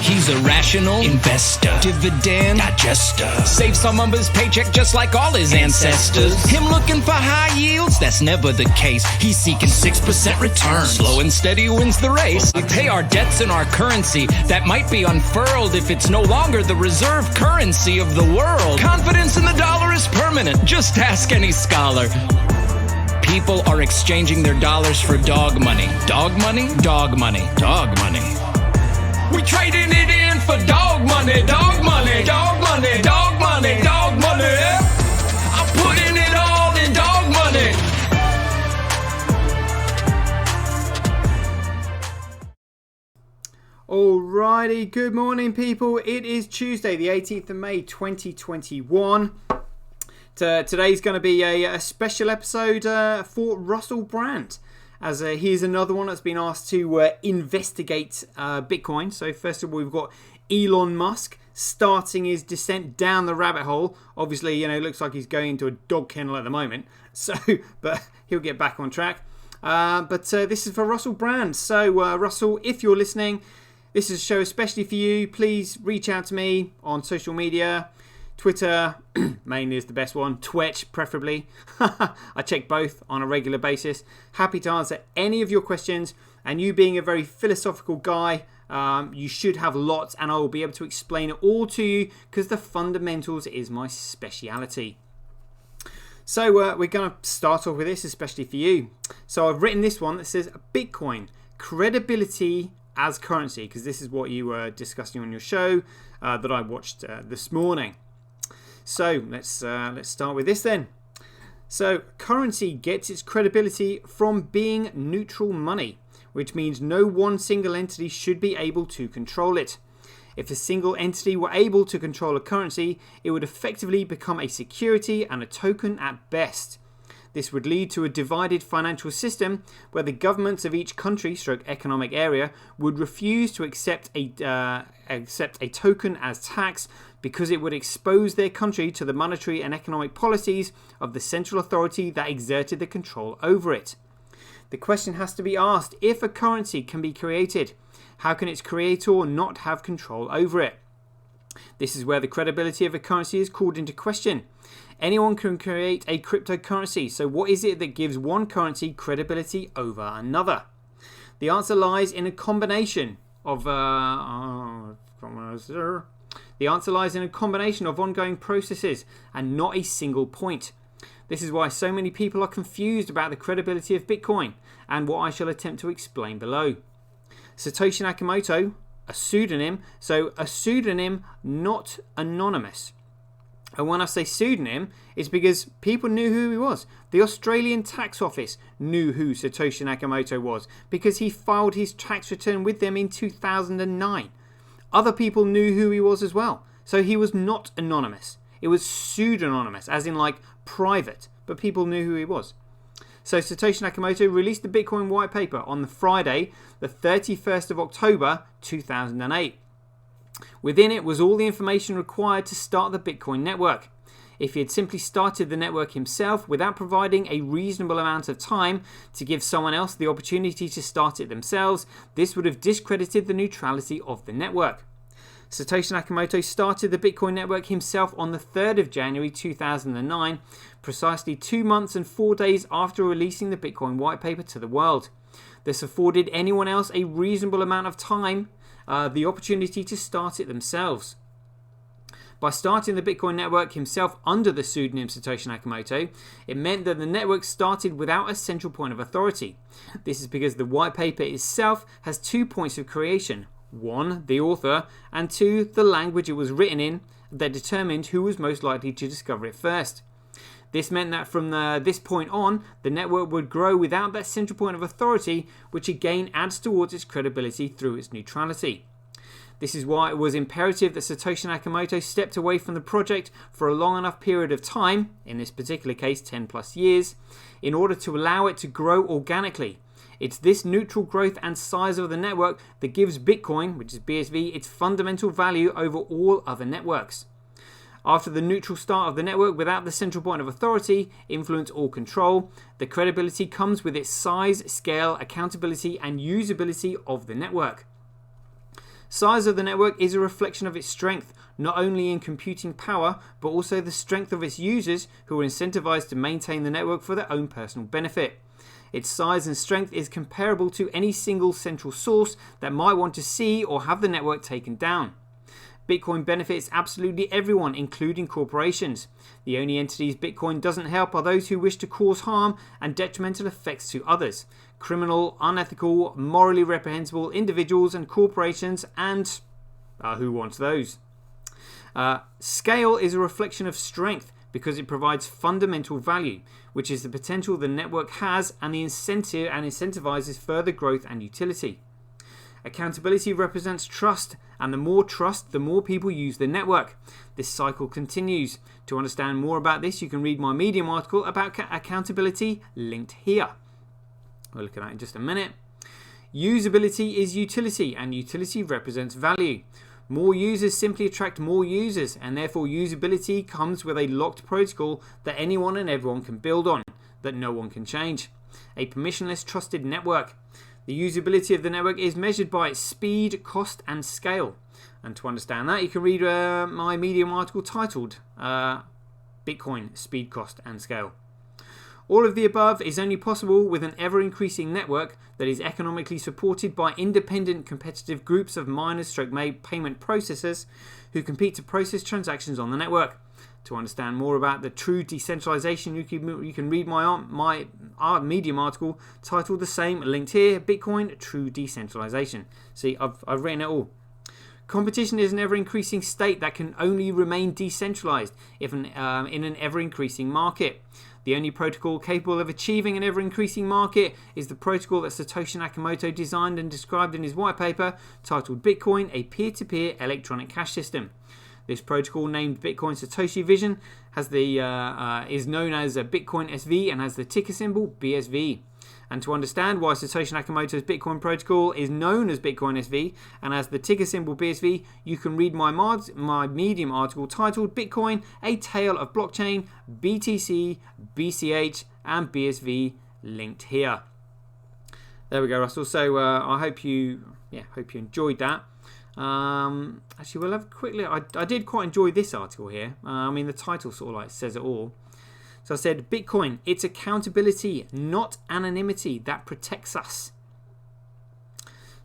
He's a rational investor, dividend digester, saves some of his paycheck just like all his ancestors. Him looking for high yields, that's never the case. He's seeking 6% returns, slow and steady wins the race. We pay our debts in our currency that might be unfurled if it's no longer the reserve currency of the world. Confidence in the dollar is permanent, just ask any scholar. People are exchanging their dollars for dog money. Dog money? Dog money. Dog money. We trading it in for dog money. Dog money. Dog money. Dog money. Dog money. I'm putting it all in dog money. Alrighty, good morning people. It is Tuesday the 18th of May 2021. Today's going to be a special episode for Russell Brand, as here's another one that's been asked to investigate Bitcoin. So first of all, we've got Elon Musk starting his descent down the rabbit hole. Obviously, it looks like he's going into a dog kennel at the moment. But he'll get back on track. But this is for Russell Brand. So Russell, if you're listening, this is a show especially for you. Please reach out to me on social media. Twitter mainly is the best one. Twitch preferably. I check both on a regular basis. Happy to answer any of your questions. And you being a very philosophical guy, you should have lots, and I will be able to explain it all to you because the fundamentals is my speciality. So we're going to start off with this, especially for you. So I've written this one that says Bitcoin, credibility as currency, because this is what you were discussing on your show that I watched this morning. So let's start with this then. So currency gets its credibility from being neutral money, which means no one single entity should be able to control it. If a single entity were able to control a currency, it would effectively become a security and a token at best. This would lead to a divided financial system where the governments of each country / economic area would refuse to accept a token as tax because it would expose their country to the monetary and economic policies of the central authority that exerted the control over it. The question has to be asked, if a currency can be created, how can its creator not have control over it? This is where the credibility of a currency is called into question. Anyone can create a cryptocurrency, so what is it that gives one currency credibility over another? The answer lies in a combination of ongoing processes and not a single point. This is why so many people are confused about the credibility of Bitcoin and what I shall attempt to explain below. Satoshi Nakamoto, a pseudonym, so a pseudonym not anonymous. And when I say pseudonym, it's because people knew who he was. The Australian Tax Office knew who Satoshi Nakamoto was because he filed his tax return with them in 2009. Other people knew who he was as well. So he was not anonymous. It was pseudonymous, as in like private, but people knew who he was. So Satoshi Nakamoto released the Bitcoin white paper on the Friday, the 31st of October 2008. Within it was all the information required to start the Bitcoin network. If he had simply started the network himself without providing a reasonable amount of time to give someone else the opportunity to start it themselves, this would have discredited the neutrality of the network. Satoshi Nakamoto started the Bitcoin network himself on the 3rd of January 2009, precisely 2 months and 4 days after releasing the Bitcoin white paper to the world. This afforded anyone else a reasonable amount of time, the opportunity to start it themselves. By starting the Bitcoin network himself under the pseudonym Satoshi Nakamoto, it meant that the network started without a central point of authority. This is because the white paper itself has 2 points of creation. 1, the author, and 2, the language it was written in that determined who was most likely to discover it first. This meant that from this point on, the network would grow without that central point of authority, which again adds towards its credibility through its neutrality. This is why it was imperative that Satoshi Nakamoto stepped away from the project for a long enough period of time, in this particular case 10 plus years, in order to allow it to grow organically. It's this neutral growth and size of the network that gives Bitcoin, which is BSV, its fundamental value over all other networks. After the neutral start of the network without the central point of authority, influence or control, the credibility comes with its size, scale, accountability and usability of the network. Size of the network is a reflection of its strength, not only in computing power, but also the strength of its users who are incentivized to maintain the network for their own personal benefit. Its size and strength is comparable to any single central source that might want to see or have the network taken down. Bitcoin benefits absolutely everyone, including corporations. The only entities Bitcoin doesn't help are those who wish to cause harm and detrimental effects to others. Criminal, unethical, morally reprehensible individuals and corporations, and who wants those? Scale is a reflection of strength because it provides fundamental value, which is the potential the network has and incentivizes further growth and utility. Accountability represents trust, and the more trust, the more people use the network. This cycle continues. To understand more about this, you can read my Medium article about accountability, linked here. We'll look at that in just a minute. Usability is utility, and utility represents value. More users simply attract more users, and therefore usability comes with a locked protocol that anyone and everyone can build on, that no one can change. A permissionless trusted network. The usability of the network is measured by its speed, cost, and scale. And to understand that, you can read my Medium article titled Bitcoin, Speed, Cost, and Scale. All of the above is only possible with an ever-increasing network that is economically supported by independent competitive groups of miners/payment processors who compete to process transactions on the network. To understand more about the true decentralization, you can read my Medium article titled the same, linked here, Bitcoin, True Decentralization. See, I've written it all. Competition is an ever-increasing state that can only remain decentralized in an ever-increasing market. The only protocol capable of achieving an ever-increasing market is the protocol that Satoshi Nakamoto designed and described in his white paper titled Bitcoin, a peer-to-peer electronic cash system. This protocol, named Bitcoin Satoshi Vision, is known as Bitcoin SV and has the ticker symbol BSV. And to understand why Satoshi Nakamoto's Bitcoin protocol is known as Bitcoin SV and has the ticker symbol BSV, you can read my Medium article titled Bitcoin, A Tale of Blockchain, BTC, BCH, and BSV, linked here. There we go, Russell. So I hope you enjoyed that. Actually, we'll have a quick look. I did quite enjoy this article here. I mean, the title sort of like says it all. So I said, Bitcoin, it's accountability, not anonymity, that protects us.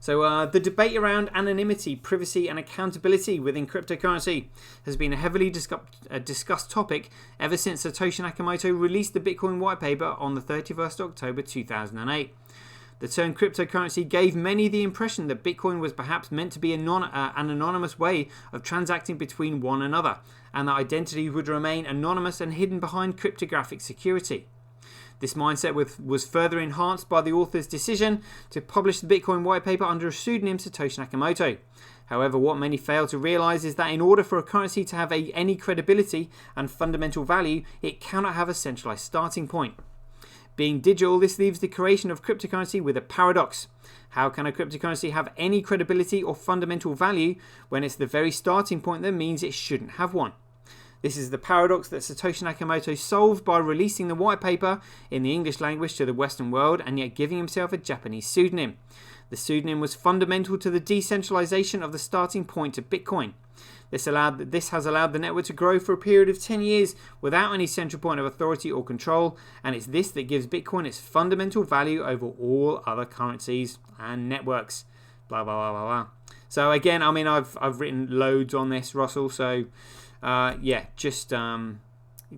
So the debate around anonymity, privacy, and accountability within cryptocurrency has been a heavily discussed topic ever since Satoshi Nakamoto released the Bitcoin white paper on the 31st October 2008. The term cryptocurrency gave many the impression that Bitcoin was perhaps meant to be an anonymous way of transacting between one another, and that identity would remain anonymous and hidden behind cryptographic security. This mindset was further enhanced by the author's decision to publish the Bitcoin white paper under a pseudonym, Satoshi Nakamoto. However, what many fail to realize is that in order for a currency to have any credibility and fundamental value, it cannot have a centralized starting point. Being digital, this leaves the creation of cryptocurrency with a paradox. How can a cryptocurrency have any credibility or fundamental value when it's the very starting point that means it shouldn't have one? This is the paradox that Satoshi Nakamoto solved by releasing the white paper in the English language to the Western world and yet giving himself a Japanese pseudonym. The pseudonym was fundamental to the decentralization of the starting point of Bitcoin. This has allowed the network to grow for a period of 10 years without any central point of authority or control, and it's this that gives Bitcoin its fundamental value over all other currencies and networks. Blah, blah, blah, blah, blah. So again, I mean, I've written loads on this, Russell, so just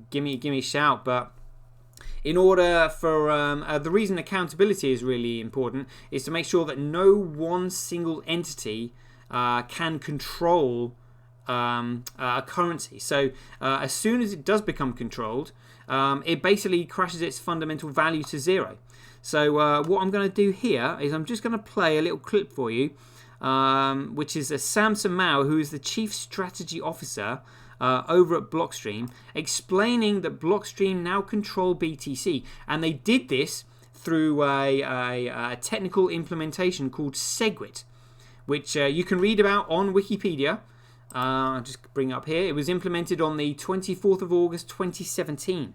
give me a shout. But in order for the reason accountability is really important is to make sure that no one single entity can control a currency. So as soon as it does become controlled, it basically crashes its fundamental value to zero. So what I'm going to do here is I'm just going to play a little clip for you, which is Samson Mao, who is the Chief Strategy Officer over at Blockstream, explaining that Blockstream now control BTC, and they did this through a technical implementation called SegWit, which you can read about on Wikipedia. I'll just bring it up here. It was implemented on the 24th of August 2017.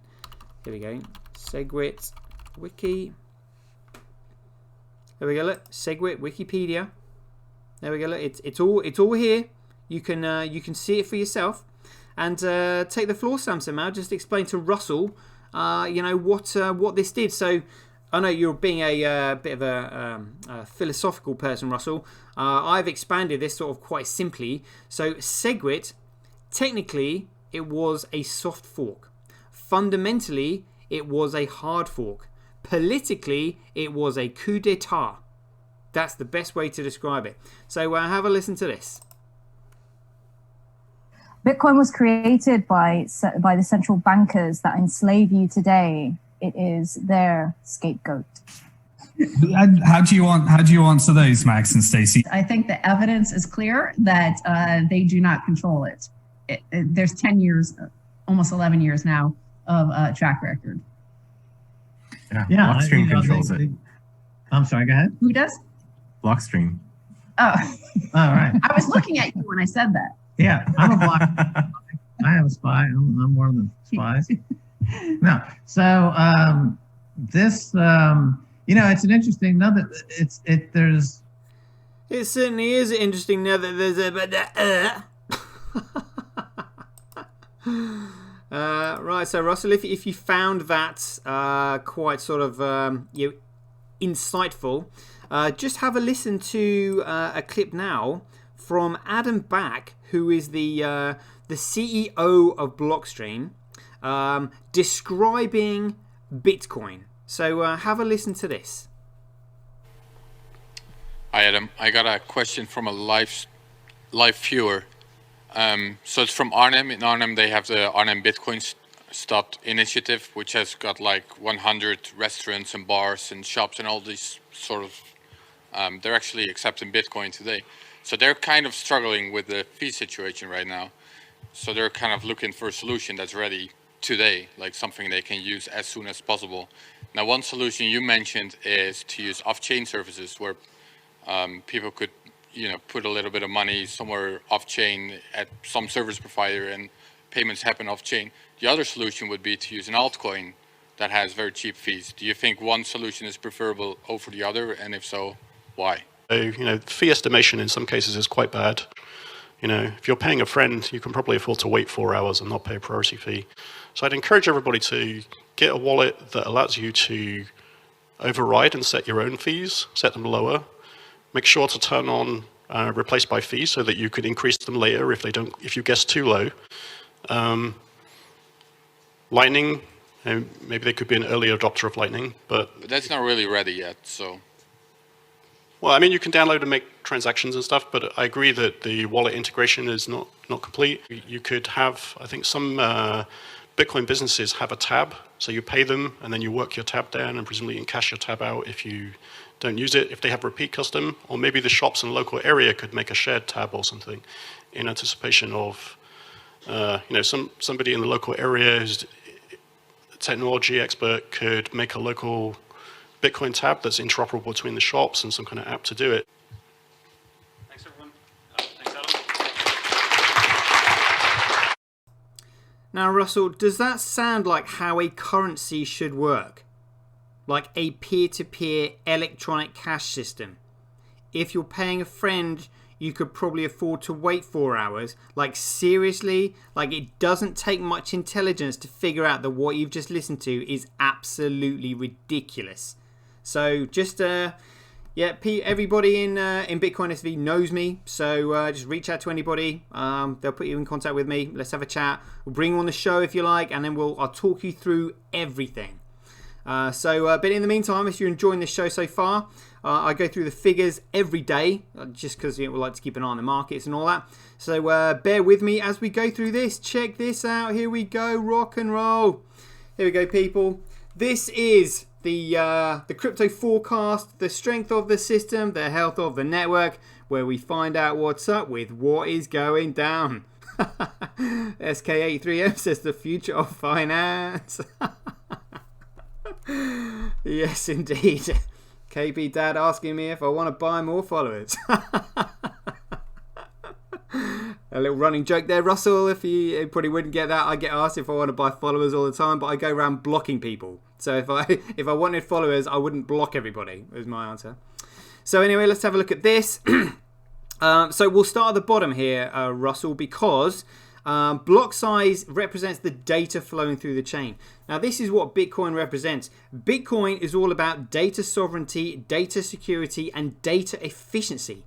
Here we go. SegWit Wiki. There we go. Look. SegWit Wikipedia. There we go. Look, it's all here. You can see it for yourself. And take the floor, Samson. Now, just explain to Russell, what this did. So, I know you're being a bit of a philosophical person, Russell. I've expanded this sort of quite simply. So, Segwit, technically, it was a soft fork. Fundamentally, it was a hard fork. Politically, it was a coup d'etat. That's the best way to describe it. So, have a listen to this. Bitcoin was created by the central bankers that enslave you today. It is their scapegoat. How do you answer those, Max and Stacey? I think the evidence is clear that they do not control it. There's 10 years, almost 11 years now of track record. Yeah, Blockstream controls it. I'm sorry, go ahead. Who does? Blockstream. Oh, all right. I was looking at you when I said that. Yeah, I'm a block. I have a spy. I'm one of the spies. No, so this, it's an interesting. Now that there's. It certainly is interesting now that there's a. Right, so Russell, if you found that quite sort of insightful, just have a listen to a clip now from Adam Back, who is the CEO of Blockstream, describing Bitcoin. So have a listen to this. Hi Adam, I got a question from a live viewer. So it's from Arnhem. In Arnhem they have the Arnhem Bitcoin Stop initiative, which has got like 100 restaurants and bars and shops and all these sort of, they're actually accepting Bitcoin today. So they're kind of struggling with the fee situation right now. So they're kind of looking for a solution that's ready today, like something they can use as soon as possible. Now, one solution you mentioned is to use off-chain services where people could, put a little bit of money somewhere off-chain at some service provider and payments happen off-chain. The other solution would be to use an altcoin that has very cheap fees. Do you think one solution is preferable over the other? And if so, why? So, fee estimation in some cases is quite bad. If you're paying a friend, you can probably afford to wait 4 hours and not pay a priority fee. So I'd encourage everybody to get a wallet that allows you to override and set your own fees, set them lower. Make sure to turn on replace by fees so that you could increase them later if you guess too low. Lightning, maybe they could be an early adopter of Lightning, but that's not really ready yet, so. Well, you can download and make transactions and stuff, but I agree that the wallet integration is not complete. You could have, I think some Bitcoin businesses have a tab, so you pay them and then you work your tab down and presumably you can cash your tab out if you don't use it, if they have repeat custom, or maybe the shops in the local area could make a shared tab or something in anticipation of, somebody in the local area who's a technology expert could make a local Bitcoin tab that's interoperable between the shops and some kind of app to do it. Thanks, everyone. Thanks, Adam. Now, Russell, does that sound like how a currency should work? Like a peer-to-peer electronic cash system? If you're paying a friend, you could probably afford to wait 4 hours. Like, seriously? Like, it doesn't take much intelligence to figure out that what you've just listened to is absolutely ridiculous. So just everybody in Bitcoin SV knows me, so just reach out to anybody. They'll put you in contact with me. Let's have a chat. We'll bring you on the show if you like, and then I'll talk you through everything. But in the meantime, if you're enjoying this show so far, I go through the figures every day, just because we like to keep an eye on the markets and all that. So bear with me as we go through this. Check this out. Here we go. Rock and roll. Here we go, people. This is the crypto forecast, the strength of the system, the health of the network, where we find out what's up with what is going down. SK83M says the future of finance. Yes, indeed. KB Dad asking me if I want to buy more followers. A little running joke there, Russell. If you probably wouldn't get that, I get asked if I want to buy followers all the time, but I go around blocking people. So if I wanted followers, I wouldn't block everybody, is my answer. So anyway, let's have a look at this. So we'll start at the bottom here, Russell, because block size represents the data flowing through the chain. Now, this is what Bitcoin represents. Bitcoin is all about data sovereignty, data security, and data efficiency.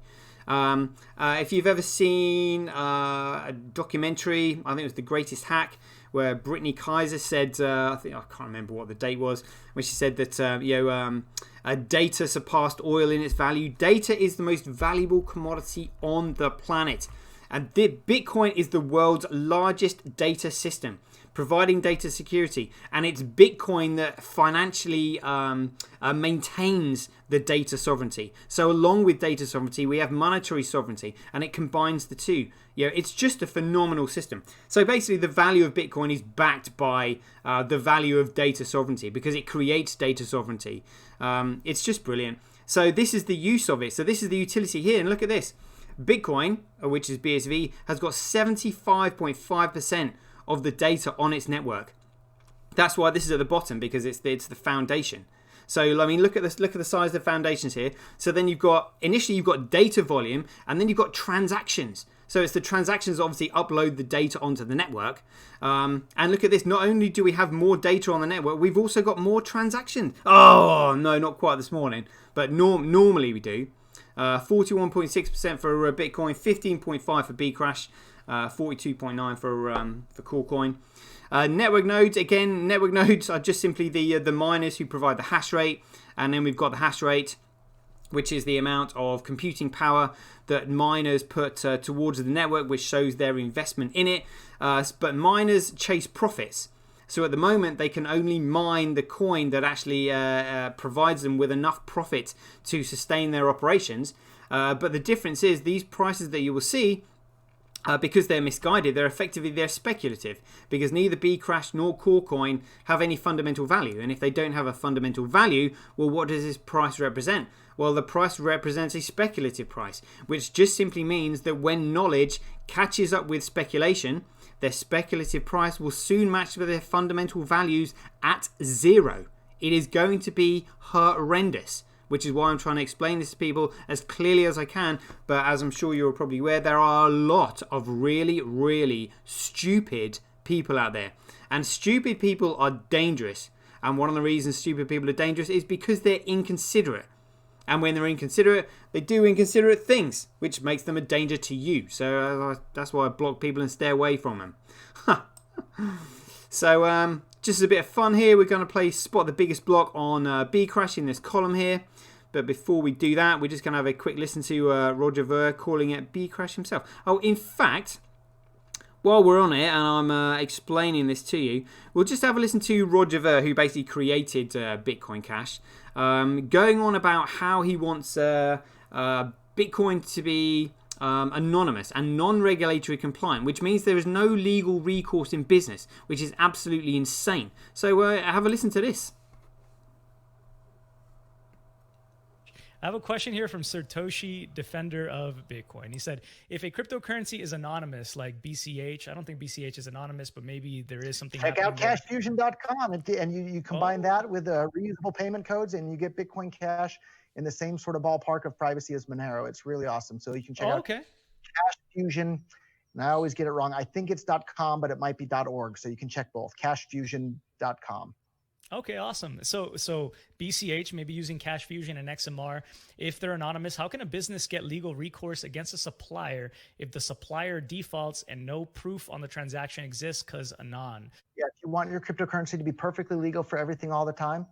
If you've ever seen a documentary, I think it was The Greatest Hack, where Brittany Kaiser said, I can't remember what the date was, when she said that data surpassed oil in its value. Data is the most valuable commodity on the planet. And Bitcoin is the world's largest data system, providing data security. And it's Bitcoin that financially maintains the data sovereignty. So along with data sovereignty, we have monetary sovereignty, and it combines the two. It's just a phenomenal system. So basically, the value of Bitcoin is backed by the value of data sovereignty, because it creates data sovereignty. It's just brilliant. So this is the use of it. So this is the utility here. And look at this. Bitcoin, which is BSV, has got 75.5% of the data on its network. That's why this is at the bottom, because it's the foundation. So I mean, look at this. Look at the size of the foundations here. So then you've got data volume, and then you've got transactions. So it's the transactions that obviously upload the data onto the network. And look at this. Not only do we have more data on the network, we've also got more transactions. Oh no, not quite this morning, but normally we do. 41.6% for Bitcoin, 15.5% for Bcrash, 42.9% for Coolcoin. Network nodes, again, network nodes are just simply the miners who provide the hash rate, and then we've got the hash rate, which is the amount of computing power that miners put towards the network, which shows their investment in it. But miners chase profits. So at the moment, they can only mine the coin that actually provides them with enough profit to sustain their operations. But the difference is these prices that you will see, because they're misguided, they're speculative, because neither Bcrash nor Coolcoin have any fundamental value. And if they don't have a fundamental value, well, what does this price represent? Well, the price represents a speculative price, which just simply means that when knowledge catches up with speculation, their speculative price will soon match with their fundamental values at zero. It is going to be horrendous, which is why I'm trying to explain this to people as clearly as I can. But as I'm sure you're probably aware, there are a lot of really, really stupid people out there. And stupid people are dangerous. And one of the reasons stupid people are dangerous is because they're inconsiderate. And when they're inconsiderate, they do inconsiderate things, which makes them a danger to you. So that's why I block people and stay away from them. So just as a bit of fun here, we're going to play Spot the Biggest Block on Bcrash in this column here. But before we do that, we're just going to have a quick listen to Roger Ver calling it Bcrash himself. Oh, in fact, while we're on it and I'm explaining this to you, we'll just have a listen to Roger Ver, who basically created Bitcoin Cash, going on about how he wants Bitcoin to be anonymous and non-regulatory compliant, which means there is no legal recourse in business, which is absolutely insane. So have a listen to this. I have a question here from Satoshi, defender of Bitcoin. He said, if a cryptocurrency is anonymous, like BCH, I don't think BCH is anonymous, but maybe there is something. Check out cashfusion.com and you combine that with reusable payment codes, and you get Bitcoin Cash in the same sort of ballpark of privacy as Monero. It's really awesome. So you can check out Cashfusion. And I always get it wrong. I think it's .com, but it might be .org. So you can check both. Cashfusion.com. Okay, awesome. So BCH, maybe using Cash Fusion and XMR, if they're anonymous, how can a business get legal recourse against a supplier if the supplier defaults and no proof on the transaction exists because anon? Yeah, if you want your cryptocurrency to be perfectly legal for everything all the time,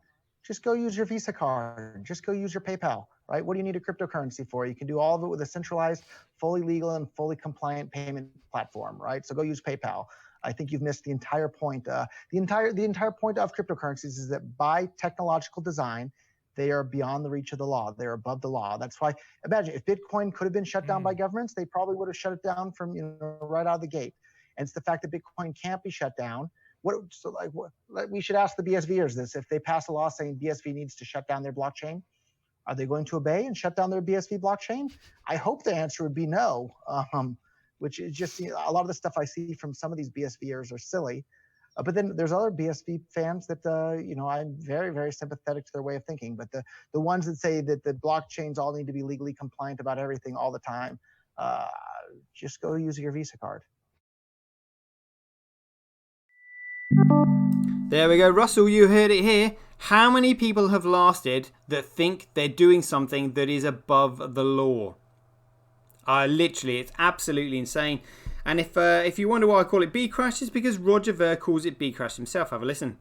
just go use your Visa card. Just go use your PayPal, right? What do you need a cryptocurrency for? You can do all of it with a centralized, fully legal and fully compliant payment platform, right? So go use PayPal. I think you've missed the entire point. The entire point of cryptocurrencies is that by technological design, they are beyond the reach of the law. They're above the law. That's why, imagine if Bitcoin could have been shut down by governments, they probably would have shut it down from right out of the gate. And it's the fact that Bitcoin can't be shut down. We should ask the BSVers this: if they pass a law saying BSV needs to shut down their blockchain, are they going to obey and shut down their BSV blockchain? I hope the answer would be no. Which is just a lot of the stuff I see from some of these BSVers are silly. But then there's other BSV fans that, I'm very, very sympathetic to their way of thinking. But the ones that say that the blockchains all need to be legally compliant about everything all the time, just go use your Visa card. There we go. Russell, you heard it here. How many people have lasted that think they're doing something that is above the law? Literally, it's absolutely insane. And if you wonder why I call it B Crash, it's because Roger Ver calls it B Crash himself. Have a listen.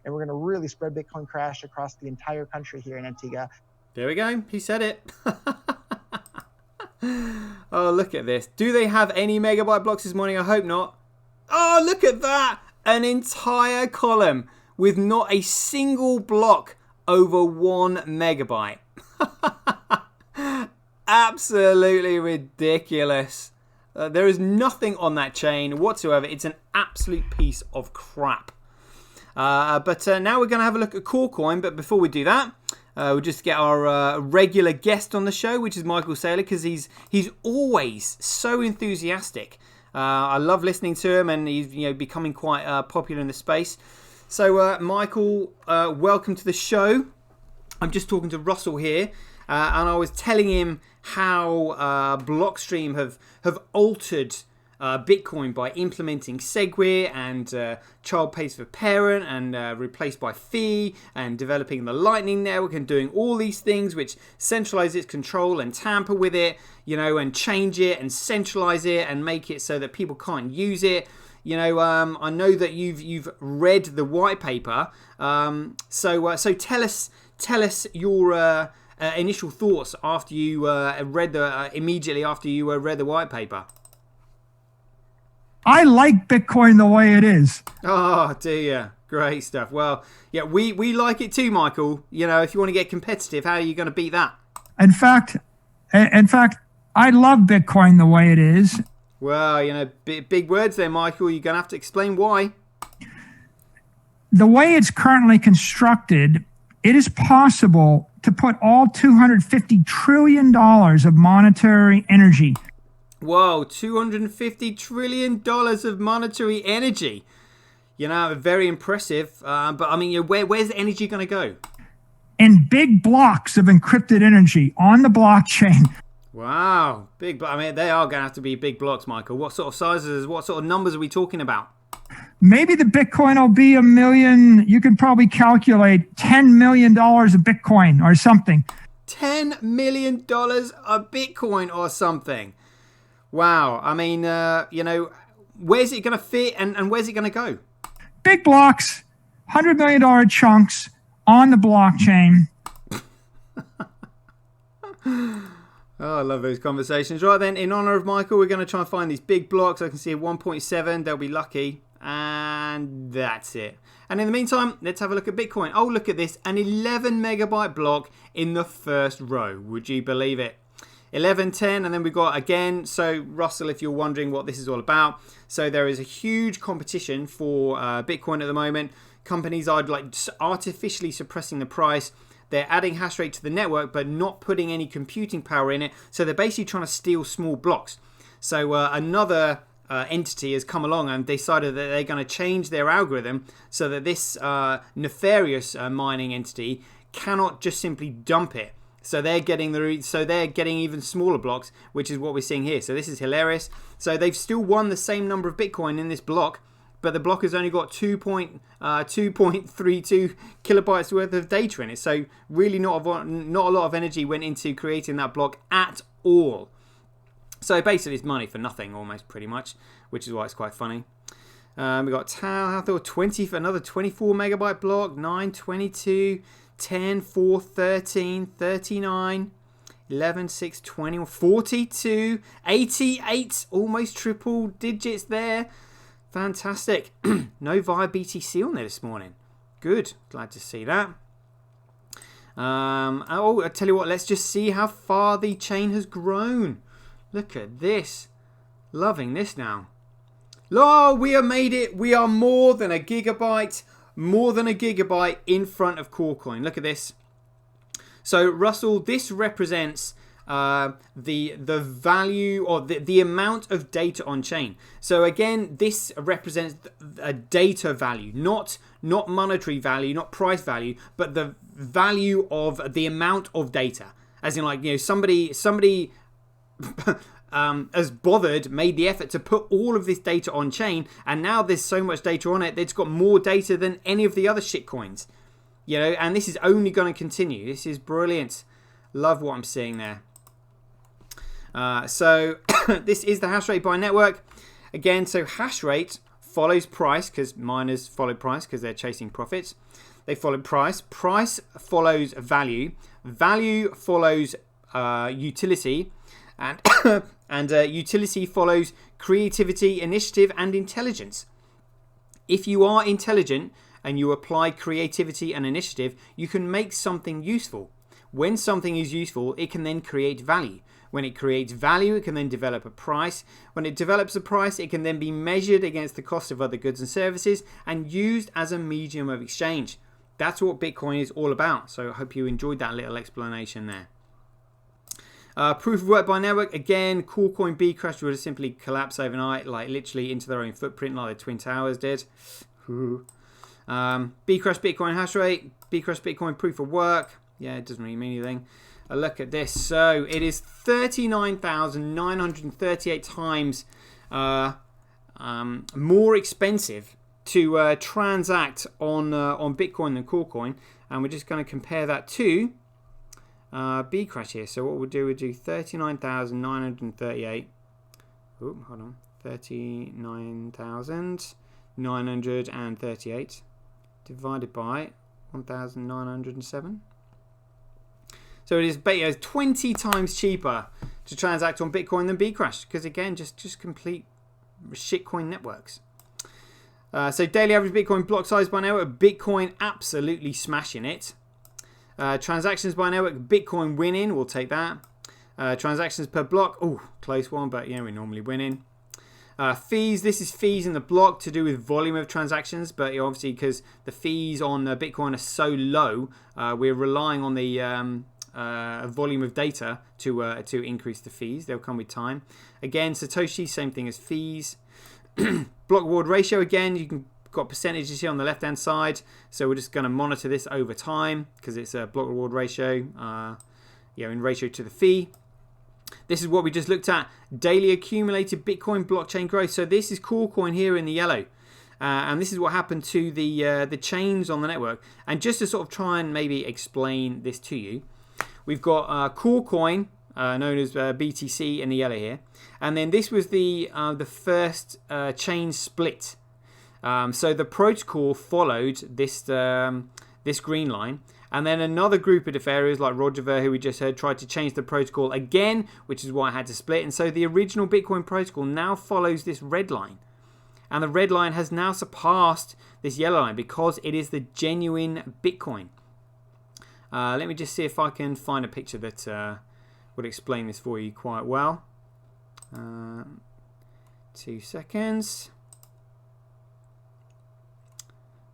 And we're going to really spread Bitcoin Crash across the entire country here in Antigua. There we go. He said it. Oh, look at this. Do they have any megabyte blocks this morning? I hope not. Oh, look at that. An entire column with not a single block over 1 megabyte. Absolutely ridiculous. There is nothing on that chain whatsoever. It's an absolute piece of crap. But now we're going to have a look at Corecoin. But before we do that, we'll just get our regular guest on the show, which is Michael Saylor, because he's always so enthusiastic. I love listening to him, and he's becoming quite popular in the space. So, Michael, welcome to the show. I'm just talking to Russell here, and I was telling him how Blockstream have altered Bitcoin by implementing SegWit and child pays for parent and replaced by fee and developing the Lightning Network and doing all these things which centralize its control and tamper with it, and change it and centralize it and make it so that people can't use it. I know that you've read the white paper. So tell us your initial thoughts after you immediately after you read the white paper. I like Bitcoin the way it is. Oh, do you? Great stuff. Well, yeah, we like it too, Michael. If you want to get competitive, how are you going to beat that? In fact, I love Bitcoin the way it is. Well, big words there, Michael. You're going to have to explain why. The way it's currently constructed, it is possible to put all $250 trillion of monetary energy. Whoa, $250 trillion of monetary energy. Very impressive. But I mean, where's the energy going to go? In big blocks of encrypted energy on the blockchain. Wow, big. I mean, they are going to have to be big blocks, Michael. What sort of sizes? What sort of numbers are we talking about? Maybe the Bitcoin will be $1 million. You can probably calculate $10 million of Bitcoin or something. $10 million of Bitcoin or something. Wow. I mean, where's it going to fit and where's it going to go? Big blocks, $100 million chunks on the blockchain. Oh, I love those conversations. Right then, in honor of Michael, we're going to try and find these big blocks. I can see 1.7. They'll be lucky. And that's it. And in the meantime, let's have a look at Bitcoin. Oh, look at this. An 11 megabyte block in the first row. Would you believe it? 1110, and then we've got again. So, Russell, if you're wondering what this is all about. So, there is a huge competition for Bitcoin at the moment. Companies are artificially suppressing the price. They're adding hash rate to the network, but not putting any computing power in it. So they're basically trying to steal small blocks. So another entity has come along and decided that they're going to change their algorithm so that this nefarious mining entity cannot just simply dump it. So they're getting even smaller blocks, which is what we're seeing here. So this is hilarious. So they've still won the same number of Bitcoin in this block, but the block has only got 2.32 kilobytes worth of data in it. So really not a lot of energy went into creating that block at all. So basically it's money for nothing almost, pretty much, which is why it's quite funny. We got Tau, Hathor, 20 for another 24 megabyte block, 9, 22, 10, 4, 13, 39, 11, 6, 20, 42, 88, almost triple digits there. Fantastic. No VIA BTC on there this morning. Good. Glad to see that. I tell you what, let's just see how far the chain has grown. Look at this. Loving this now. Oh, we have made it. We are more than a gigabyte in front of Corecoin. Look at this. So, Russell, this represents the value or the amount of data on chain. So again, this represents a data value, not monetary value, not price value, but the value of the amount of data. As in, somebody has bothered, made the effort to put all of this data on chain, and now there's so much data on it that it's got more data than any of the other shitcoins. You know, and this is only going to continue. This is brilliant. Love what I'm seeing there. So this is the hash rate by network. Again, so hash rate follows price, because miners follow price because they're chasing profits. They follow price. Price follows value. Value follows utility. And, and utility follows creativity, initiative, and intelligence. If you are intelligent and you apply creativity and initiative, you can make something useful. When something is useful, it can then create value. When it creates value, it can then develop a price. When it develops a price, it can then be measured against the cost of other goods and services and used as a medium of exchange. That's what Bitcoin is all about. So I hope you enjoyed that little explanation there. Proof of work by network. Again, CoolCoin Bcrash would have simply collapsed overnight, like literally into their own footprint, like the Twin Towers did. Bcrash Bitcoin hash rate. Bcrash Bitcoin proof of work. Yeah, it doesn't really mean anything. A look at this. So it is 39,938 times more expensive to transact on Bitcoin than CoolCoin, and we're just going to compare that to Bcrash here. So what we'll do 39,938. Oh, hold on. 39,938 divided by 1,907. So it is 20 times cheaper to transact on Bitcoin than Bcrash, because again, just complete shitcoin networks. So daily average Bitcoin block size by network, Bitcoin absolutely smashing it. Transactions by network, Bitcoin winning, we'll take that. Transactions per block, oh, close one, but yeah, we're normally winning. Fees, this is fees in the block to do with volume of transactions, but obviously because the fees on Bitcoin are so low, we're relying on the volume of data to increase the fees. They'll come with time. Again, Satoshi, same thing as fees. Block reward ratio, again, you can got percentages here on the left hand side, so we're just going to monitor this over time because it's a block reward ratio in ratio to the fee. This is what we just looked at, daily accumulated Bitcoin blockchain growth. So this is CoolCoin here in the yellow, and this is what happened to the chains on the network. And just to sort of try and maybe explain this to you, we've got CoolCoin, known as BTC in the yellow here, and then this was the first chain split. So the protocol followed this green line, and then another group of areas like Roger Ver, who we just heard, tried to change the protocol again, which is why I had to split. And so the original Bitcoin protocol now follows this red line, and the red line has now surpassed this yellow line because it is the genuine Bitcoin. Let me just see if I can find a picture that would explain this for you quite well. 2 seconds.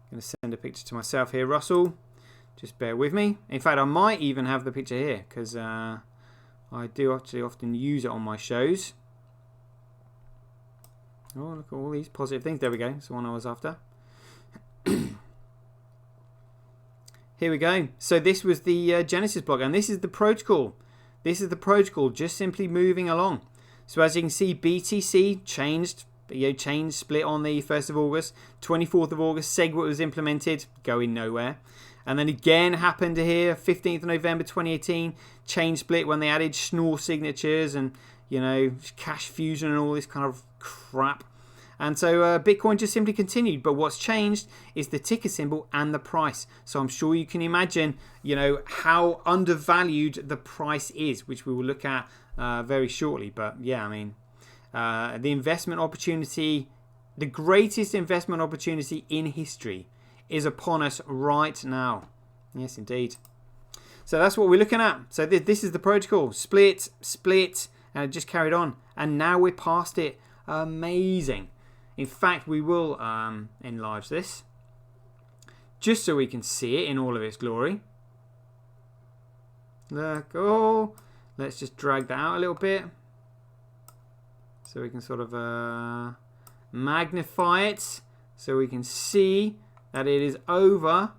I'm going to send a picture to myself here, Russell. Just bear with me. In fact, I might even have the picture here because I do actually often use it on my shows. Oh, look at all these positive things. There we go. That's the one I was after. Here we go. So this was the Genesis block, and this is the protocol. This is the protocol just simply moving along. So as you can see, BTC changed. Chain split on the 1st of August. 24th of August, SegWit was implemented, going nowhere. And then again happened here, 15th of November 2018, chain split when they added Schnorr signatures and, cash fusion and all this kind of crap. And so Bitcoin just simply continued. But what's changed is the ticker symbol and the price. So I'm sure you can imagine, how undervalued the price is, which we will look at very shortly. But yeah, I mean, the investment opportunity, the greatest investment opportunity in history is upon us right now. Yes, indeed. So that's what we're looking at. So this is the protocol. Split, and it just carried on. And now we're past it. Amazing. In fact, we will enlarge this just so we can see it in all of its glory. Look, oh, let's just drag that out a little bit so we can sort of magnify it so we can see that it is over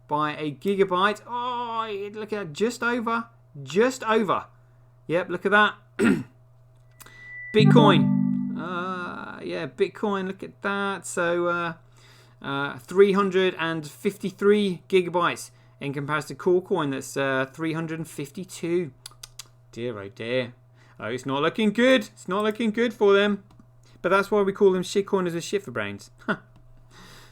by a gigabyte. Oh, look at that, just over. Yep, look at that. Bitcoin. Yeah, Bitcoin. Look at that. So 353 gigabytes in comparison to Coolcoin. That's 352. Dear, oh dear. Oh, it's not looking good. It's not looking good for them. But that's why we call them shitcoiners with shit for brains.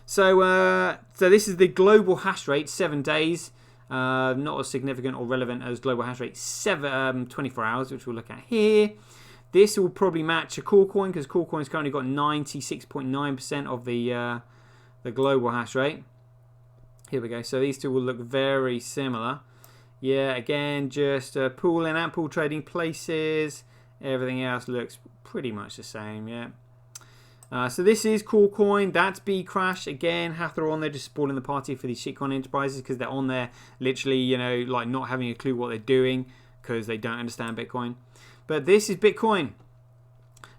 So this is the global hash rate, 7 days. Not as significant or relevant as global hash rate 24 hours, which we'll look at here. This will probably match a Coolcoin because Coolcoin's currently got 96.9% of the global hash rate. Here we go. So these two will look very similar. Yeah, again, just pool and amp pool trading places. Everything else looks pretty much the same, yeah. So this is Coolcoin. That's Bcrash. Again, Hathor on there just spoiling the party for these shitcoin enterprises because they're on there literally, you know, like not having a clue what they're doing because they don't understand Bitcoin. But this is Bitcoin.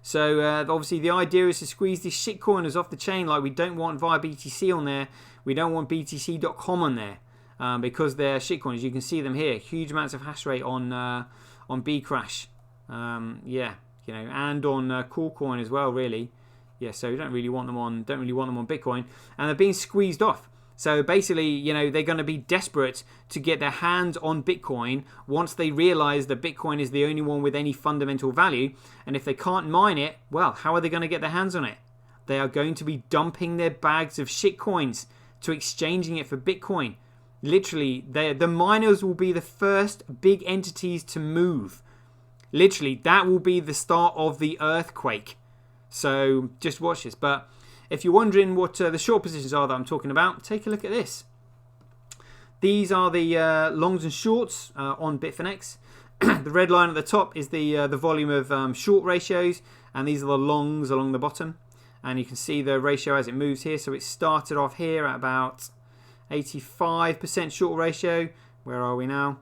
So obviously the idea is to squeeze these shitcoiners off the chain. Like we don't want via BTC on there. We don't want BTC.com on there because they're shitcoiners. You can see them here. Huge amounts of hash rate on Bcrash. Yeah, you know, and on Coolcoin as well, really. Yeah, so we don't really want them on Bitcoin, and they're being squeezed off. So basically, you know, they're going to be desperate to get their hands on Bitcoin once they realize that Bitcoin is the only one with any fundamental value. And if they can't mine it, well, how are they going to get their hands on it? They are going to be dumping their bags of shitcoins to exchanging it for Bitcoin. Literally, the miners will be the first big entities to move. Literally, that will be the start of the earthquake. So just watch this. But if you're wondering what the short positions are that I'm talking about, take a look at this. These are the longs and shorts on Bitfinex. The red line at the top is the volume of short ratios, and these are the longs along the bottom. And you can see the ratio as it moves here. So it started off here at about 85% short ratio. Where are we now?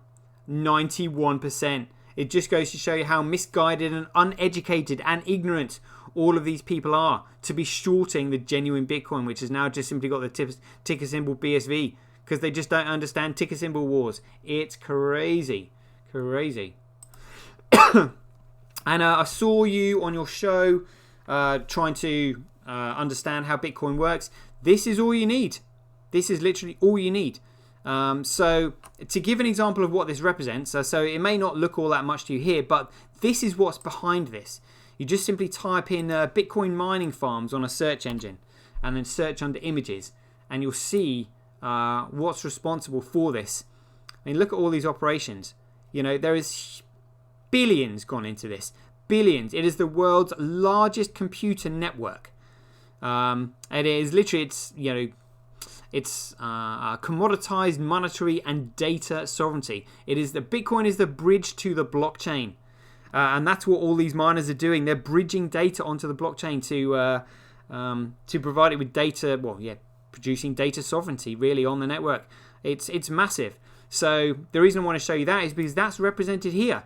91%. It just goes to show you how misguided and uneducated and ignorant all of these people are to be shorting the genuine Bitcoin, which has now just simply got the ticker symbol BSV because they just don't understand ticker symbol wars. It's crazy. Crazy. And I saw you on your show trying to understand how Bitcoin works. This is all you need. This is literally all you need. So to give an example of what this represents, so it may not look all that much to you here, but this is what's behind this. You just simply type in Bitcoin mining farms on a search engine and then search under images, and you'll see what's responsible for this. I mean, look at all these operations. You know, there is billions gone into this. Billions. It is the world's largest computer network. It is literally, it's commoditized monetary and data sovereignty. Bitcoin is the bridge to the blockchain. And that's what all these miners are doing. They're bridging data onto the blockchain to provide it with data. Well, yeah, producing data sovereignty really on the network. It's massive. So the reason I want to show you that is because that's represented here.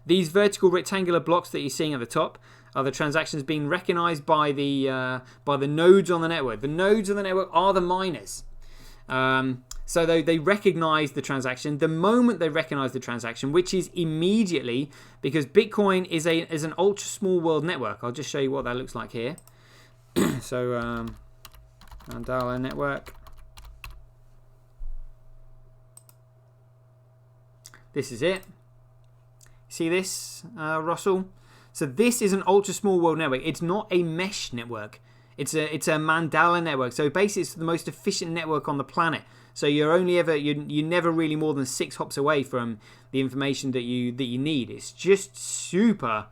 These vertical rectangular blocks that you're seeing at the top are the transactions being recognized by the nodes on the network. The nodes on the network are the miners. So they recognize the transaction the moment they recognize the transaction, which is immediately, because Bitcoin is an ultra small world network. I'll just show you what that looks like here. So Mandala Network. This is it. See this, Russell? So this is an ultra small world network. It's not a mesh network. It's a Mandala network. So basically, it's the most efficient network on the planet. So you're never really more than 6 hops away from the information that you need. It's just super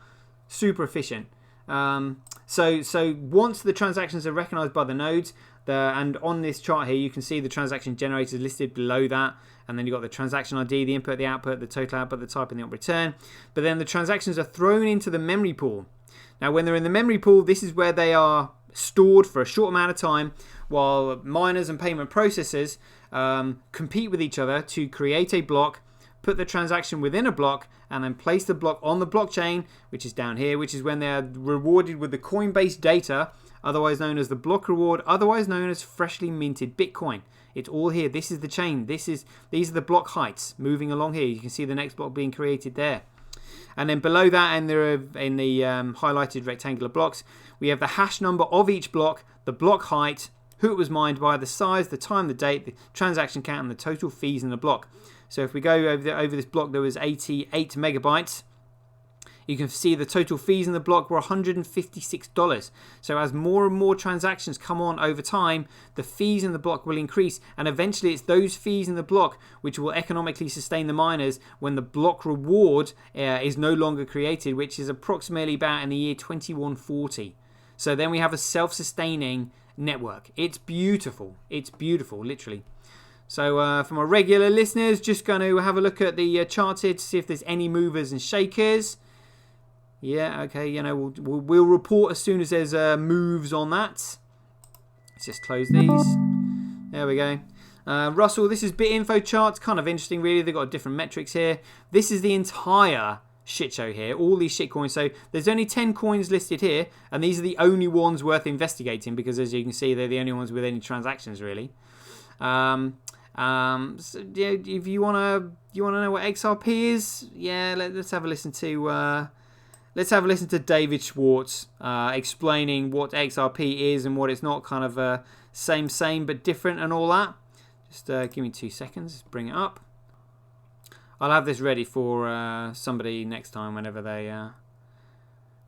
efficient. So once the transactions are recognized by the nodes, and on this chart here, you can see the transaction generated listed below that. And then you've got the transaction ID, the input, the output, the total output, the type, and the return. But then the transactions are thrown into the memory pool. Now, when they're in the memory pool, this is where they are stored for a short amount of time while miners and payment processors compete with each other to create a block, put the transaction within a block, and then place the block on the blockchain, which is down here, which is when they are rewarded with the coin-based data, otherwise known as the block reward, otherwise known as freshly minted Bitcoin. It's all here. This is the chain. These are the block heights moving along here. You can see the next block being created there. And then below that, in the highlighted rectangular blocks, we have the hash number of each block, the block height, who it was mined by, the size, the time, the date, the transaction count, and the total fees in the block. So if we go over this block, there was 88 megabytes. You can see the total fees in the block were $156. So as more and more transactions come on over time, the fees in the block will increase. And eventually it's those fees in the block which will economically sustain the miners when the block reward is no longer created, which is approximately about in the year 2140. So then we have a self-sustaining network. It's beautiful. It's beautiful, literally. So for my regular listeners, just going to have a look at the charts here to see if there's any movers and shakers. Yeah, okay, you know, we'll report as soon as there's moves on that. Let's just close these. There we go. Russell, this is BitInfo charts. Kind of interesting, really. They've got different metrics here. This is the entire shit show here. All these shit coins. So there's only 10 coins listed here, and these are the only ones worth investigating because, as you can see, they're the only ones with any transactions, really. So, yeah, if you wanna know what XRP is, yeah, let's have a listen to. Let's have a listen to David Schwartz explaining what XRP is and what it's not, kind of same but different and all that. Just give me 2 seconds, just bring it up. I'll have this ready for somebody next time whenever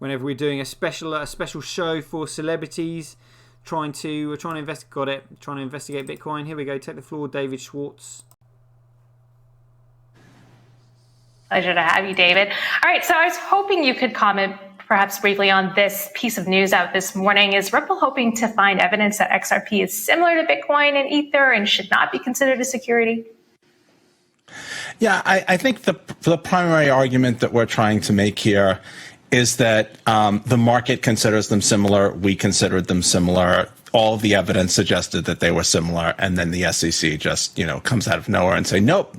we're doing a special show for celebrities trying to investigate Bitcoin. Here we go. Take the floor, David Schwartz. Pleasure to have you, David. All right, so I was hoping you could comment perhaps briefly on this piece of news out this morning. Is Ripple hoping to find evidence that XRP is similar to Bitcoin and Ether and should not be considered a security? Yeah, I think the primary argument that we're trying to make here is that the market considers them similar. We considered them similar. All of the evidence suggested that they were similar, and then the SEC just, comes out of nowhere and say, nope,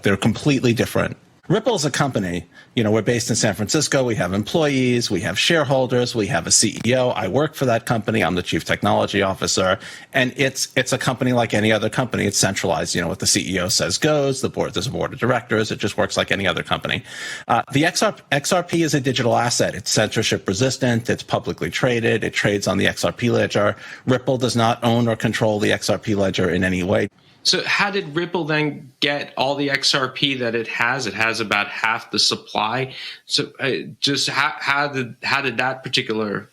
they're completely different. Ripple is a company. We're based in San Francisco. We have employees. We have shareholders. We have a CEO. I work for that company. I'm the chief technology officer. And it's a company like any other company. It's centralized. What the CEO says goes. There's a board of directors. It just works like any other company. The XRP is a digital asset. It's censorship resistant. It's publicly traded. It trades on the XRP ledger. Ripple does not own or control the XRP ledger in any way. So how did Ripple then get all the XRP that it has? It has about half the supply. So just how did that particular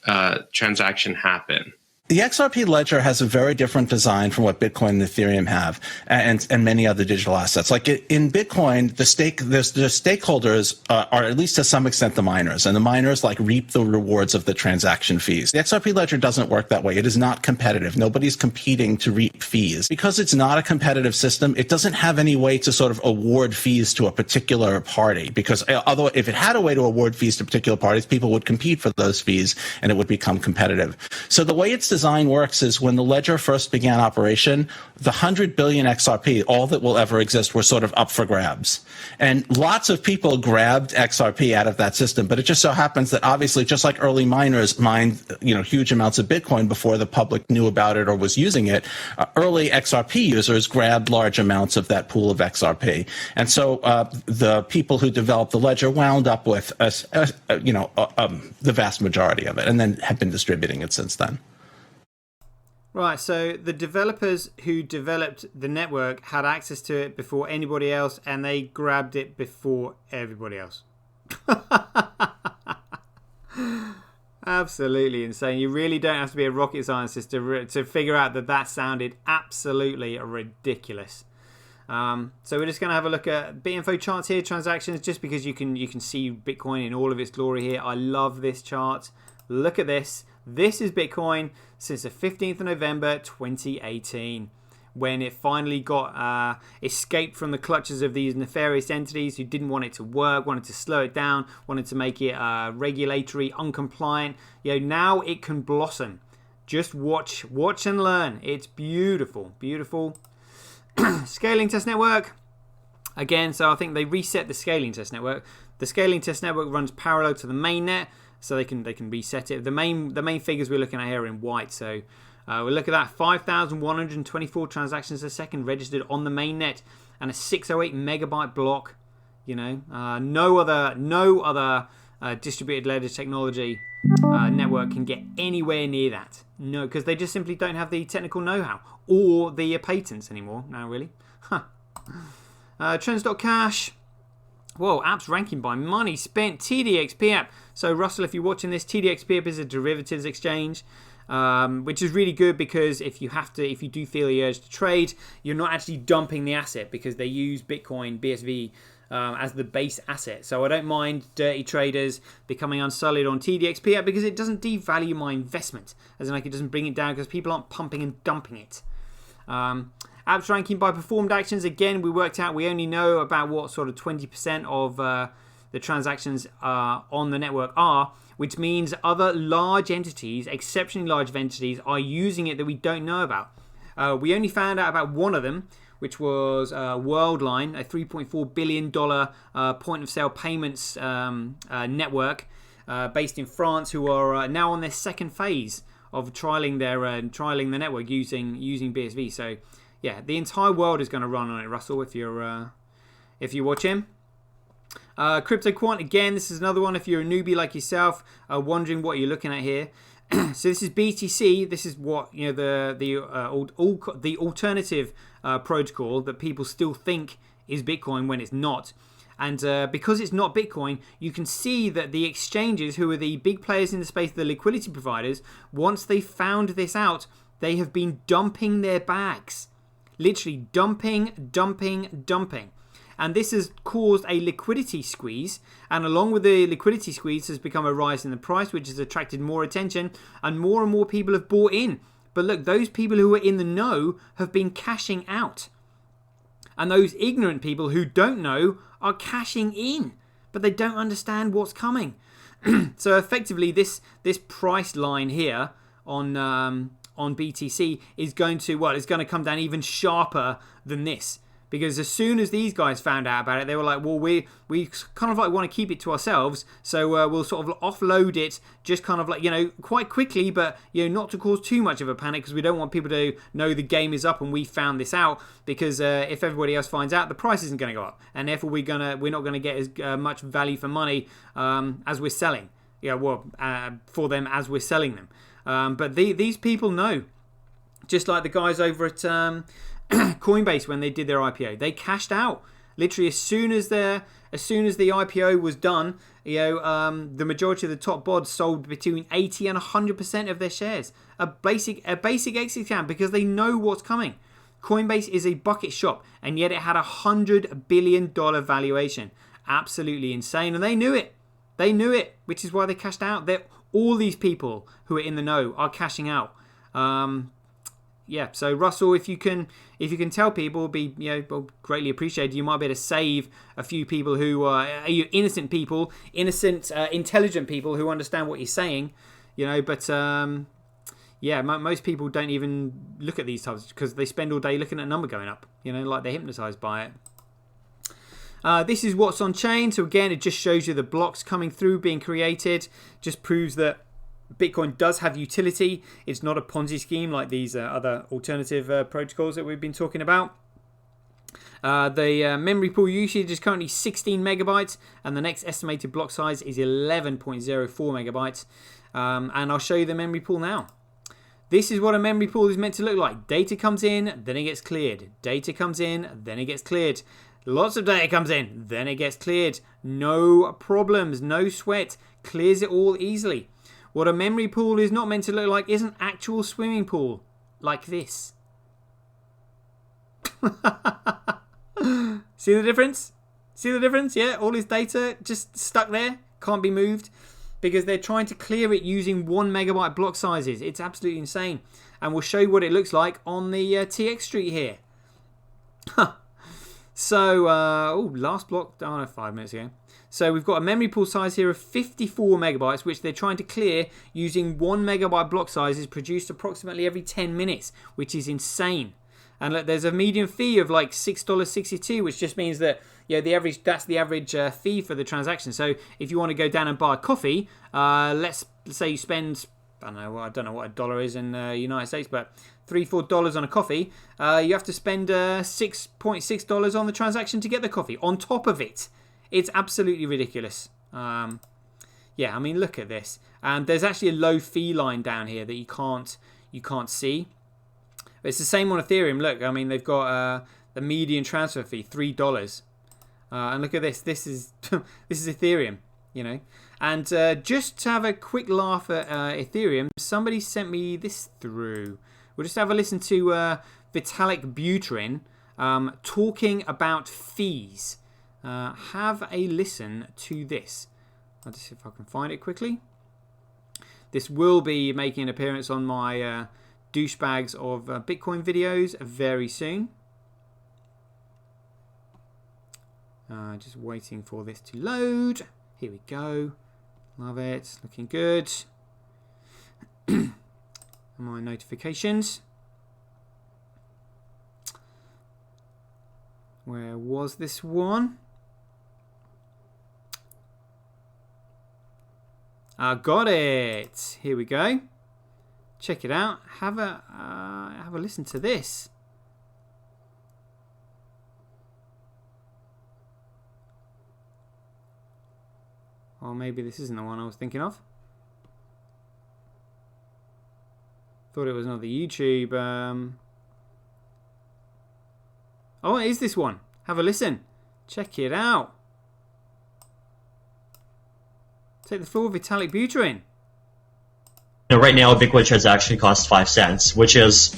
transaction happen? The XRP ledger has a very different design from what Bitcoin and Ethereum have, and many other digital assets. Like in Bitcoin, the stakeholders are at least to some extent the miners, and the miners reap the rewards of the transaction fees. The XRP ledger doesn't work that way. It is not competitive. Nobody's competing to reap fees. Because it's not a competitive system, it doesn't have any way to sort of award fees to a particular party. Because although if it had a way to award fees to particular parties, people would compete for those fees, and it would become competitive. So the way it's design works is when the ledger first began operation, the 100 billion XRP, all that will ever exist, were sort of up for grabs. And lots of people grabbed XRP out of that system, but it just so happens that obviously, just like early miners mined, huge amounts of Bitcoin before the public knew about it or was using it, early XRP users grabbed large amounts of that pool of XRP. And so the people who developed the ledger wound up with, the vast majority of it, and then have been distributing it since then. Right, so the developers who developed the network had access to it before anybody else, and they grabbed it before everybody else. Absolutely insane. You really don't have to be a rocket scientist to figure out that sounded absolutely ridiculous. So we're just going to have a look at BitInfo charts here, transactions, just because you can see Bitcoin in all of its glory here. I love this chart. Look at this. This is Bitcoin since the 15th of November 2018, when it finally got escaped from the clutches of these nefarious entities who didn't want it to work, wanted to slow it down, wanted to make it regulatory, uncompliant. Now it can blossom. Just watch and learn. It's beautiful, beautiful. Scaling test network. Again, so I think they reset the scaling test network. The scaling test network runs parallel to the mainnet. So they can reset it. The main figures we're looking at here are in white. So we'll look at that. 5,124 transactions a second registered on the mainnet, and a 608 megabyte block. You know, no other distributed ledger technology network can get anywhere near that. No, because they just simply don't have the technical know-how or the patents anymore. Now, really. Huh. Trends.cash. Whoa, apps ranking by money spent. TDXP app. So, Russell, if you're watching this, TDXP app is a derivatives exchange, which is really good because if you do feel the urge to trade, you're not actually dumping the asset because they use Bitcoin, BSV, as the base asset. So I don't mind dirty traders becoming unsullied on TDXP app because it doesn't devalue my investment, as in like it doesn't bring it down because people aren't pumping and dumping it. Apps ranking by performed actions. Again, we worked out we only know about what sort of 20% of the transactions on the network are, which means other large entities, exceptionally large entities, are using it that we don't know about. We only found out about one of them, which was Worldline, a $3.4 billion point-of-sale payments network based in France, who are now on their second phase of trialing the network using BSV. So, yeah, the entire world is going to run on it, Russell, if you watch him. Crypto Quant, again, this is another one if you're a newbie like yourself, wondering what you're looking at here. So this is BTC. This is what, you know, the alternative protocol that people still think is Bitcoin when it's not. And because it's not Bitcoin, you can see that the exchanges, who are the big players in the space, the liquidity providers, once they found this out, they have been dumping their bags. Literally dumping. And this has caused a liquidity squeeze. And along with the liquidity squeeze has become a rise in the price, which has attracted more attention. And more people have bought in. But look, those people who are in the know have been cashing out. And those ignorant people who don't know are cashing in. But they don't understand what's coming. So effectively, this price line here on BTC is going to come down even sharper than this. Because as soon as these guys found out about it, they were like, well, we kind of like want to keep it to ourselves. So we'll sort of offload it just kind of like, you know, quite quickly, but, you know, not to cause too much of a panic because we don't want people to know the game is up and we found this out. Because if everybody else finds out, the price isn't going to go up. And therefore, we're not going to get as much value for money as we're selling. Yeah, well, for them as we're selling them. But these people know. Just like the guys over at Coinbase when they did their IPO, they cashed out literally as soon as the IPO was done. You know, the majority of the top bods sold between 80 and 100% of their shares. A basic exit count because they know what's coming. Coinbase is a bucket shop, and yet it had $100 billion valuation. Absolutely insane, and they knew it. They knew it, which is why they cashed out. All these people who are in the know are cashing out. Yeah, so Russell, if you can tell people, it'll be, you know, greatly appreciated. You might be able to save a few people who are innocent people, intelligent people who understand what you're saying, you know. But yeah, most people don't even look at these types because they spend all day looking at a number going up, you know, like they're hypnotized by it. This is what's on chain. So again, it just shows you the blocks coming through, being created. Just proves that Bitcoin does have utility. It's not a Ponzi scheme like these other alternative protocols that we've been talking about. The memory pool usage is currently 16 megabytes, and the next estimated block size is 11.04 megabytes. And I'll show you the memory pool now. This is what a memory pool is meant to look like. Data comes in, then it gets cleared. Data comes in, then it gets cleared. Lots of data comes in, then it gets cleared. No problems, no sweat. Clears it all easily. What a memory pool is not meant to look like is an actual swimming pool. Like this. See the difference? See the difference? Yeah, all his data just stuck there. Can't be moved. Because they're trying to clear it using 1 megabyte block sizes. It's absolutely insane. And we'll show you what it looks like on the TX Street here. So, last block, 5 minutes ago. So we've got a memory pool size here of 54 megabytes, which they're trying to clear using 1 megabyte block sizes produced approximately every 10 minutes, which is insane. And look, there's a median fee of like $6.62, which just means that, yeah, that's the average fee for the transaction. So if you want to go down and buy a coffee, let's say you spend, I don't know what a dollar is in the United States, but $3-4 on a coffee, you have to spend $6.6 on the transaction to get the coffee on top of it. It's absolutely ridiculous. Yeah, I mean, look at this. And there's actually a low fee line down here that you can't see. But it's the same on Ethereum. Look, I mean, they've got the median transfer fee, $3. And look at this. This is this is Ethereum, you know. And just to have a quick laugh at Ethereum, somebody sent me this through. We'll just have a listen to Vitalik Buterin talking about fees. Have a listen to this. I'll just see if I can find it quickly. This will be making an appearance on my douchebags of Bitcoin videos very soon. Just waiting for this to load. Here we go. Love it. Looking good. My notifications. Where was this one? Got it. Here we go. Check it out. Have a listen to this. Or maybe this isn't the one I was thinking of. Thought it was another YouTube. Oh, it is this one. Have a listen. Check it out. Take the floor, Vitalik Buterin. Right now, a Bitcoin transaction costs 5 cents, which is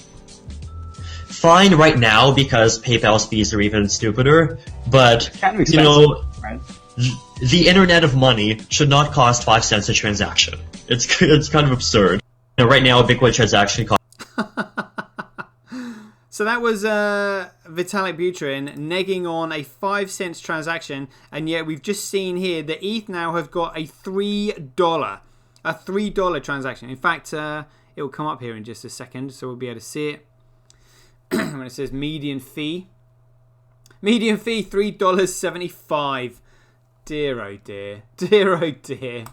fine right now because PayPal's fees are even stupider. But, you know, the Internet of Money should not cost 5 cents a transaction. It's kind of absurd. Right now, a Bitcoin transaction costs... So that was Vitalik Buterin negging on a 5 cents transaction, and yet we've just seen here that ETH now have got a $3 transaction. In fact, it will come up here in just a second, so we'll be able to see it when it says median fee. Median fee $3.75. Dear oh dear, dear oh dear.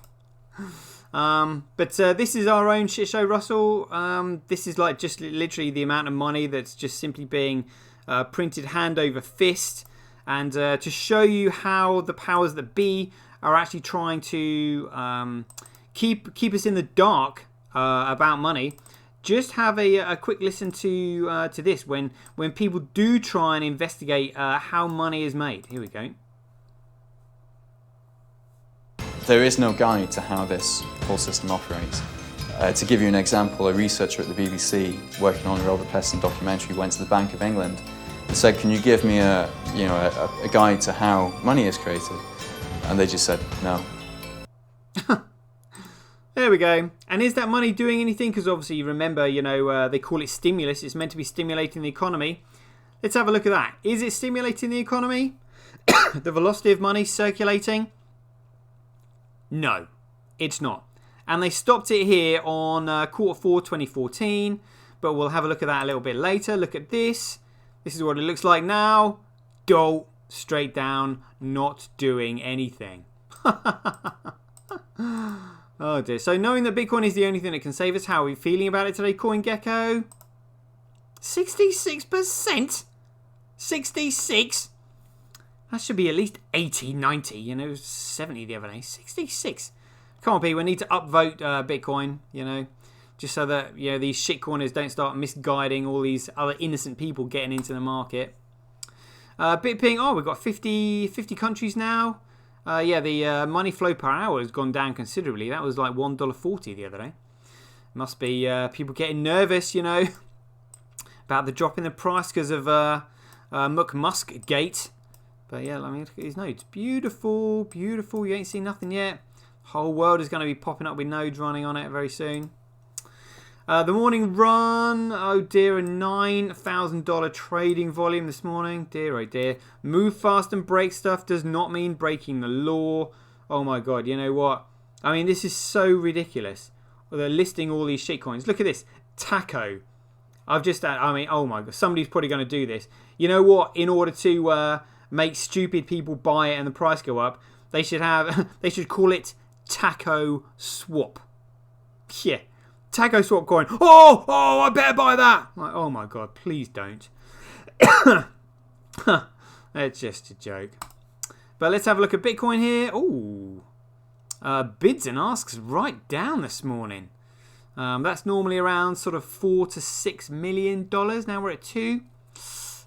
But this is our own shit show, Russell. This is like just literally the amount of money that's just simply being printed hand over fist. And to show you how the powers that be are actually trying to keep us in the dark about money, just have a quick listen to this when people do try and investigate how money is made. Here we go. There is no guide to how this whole system operates. To give you an example, a researcher at the BBC working on a Robert Peston documentary went to the Bank of England and said, "Can you give me a guide to how money is created?" And they just said no. There we go. And is that money doing anything? Because obviously you remember, they call it stimulus. It's meant to be stimulating the economy. Let's have a look at that. Is it stimulating the economy? The velocity of money circulating? No, it's not. And they stopped it here on Q4 2014, but we'll have a look at that a little bit later. Look at this. This is what it looks like now. Dolt, straight down, not doing anything. Oh dear. So knowing that Bitcoin is the only thing that can save us, how are we feeling about it today, CoinGecko? 66%? 66? That should be at least 80, 90. It was 70 the other day. 66. Come on, people. We need to upvote Bitcoin, just so that these shitcoiners don't start misguiding all these other innocent people getting into the market. BitPing, we've got 50 countries now. The money flow per hour has gone down considerably. That was like $1.40 the other day. Must be people getting nervous, about the drop in the price because of McMusk Gate. But yeah, I mean, look at these nodes. Beautiful, beautiful. You ain't seen nothing yet. Whole world is going to be popping up with nodes running on it very soon. The morning run. Oh dear, a $9,000 trading volume this morning. Dear, oh dear. Move fast and break stuff does not mean breaking the law. Oh my god, you know what? I mean, this is so ridiculous. Well, they're listing all these shitcoins. Look at this. Taco. Oh my god. Somebody's probably going to do this. You know what? In order to make stupid people buy it and the price go up, they should call it Taco Swap. Yeah. Taco Swap coin. Oh, I better buy that. Like, oh my god, please don't. It's just a joke. But let's have a look at Bitcoin here. Ooh. Bids and asks right down this morning. That's normally around sort of $4 to $6 million. Now we're at 2.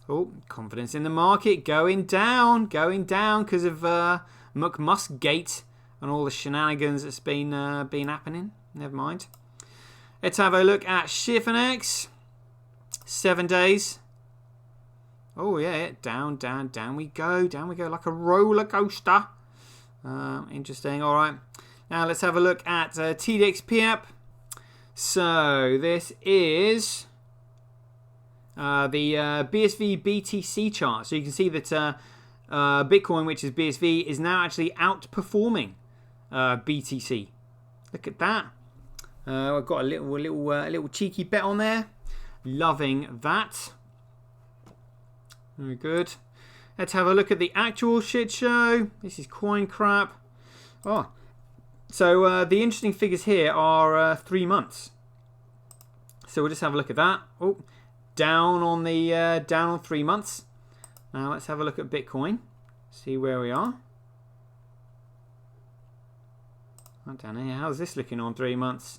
Oh, confidence in the market going down because of McMuskgate and all the shenanigans that's been happening. Never mind. Let's have a look at Shifonex. 7 days. Oh yeah, down we go, like a roller coaster. Interesting. All right. Now let's have a look at TDXP. So this is the BSV BTC chart. So you can see that Bitcoin, which is BSV, is now actually outperforming BTC. Look at that. I've got a little cheeky bet on there. Loving that. Very good. Let's have a look at the actual shit show. This is coin crap. Oh, so the interesting figures here are 3 months. So we'll just have a look at that. Oh, down on 3 months. Now let's have a look at Bitcoin. See where we are. Right down here. How's this looking on 3 months?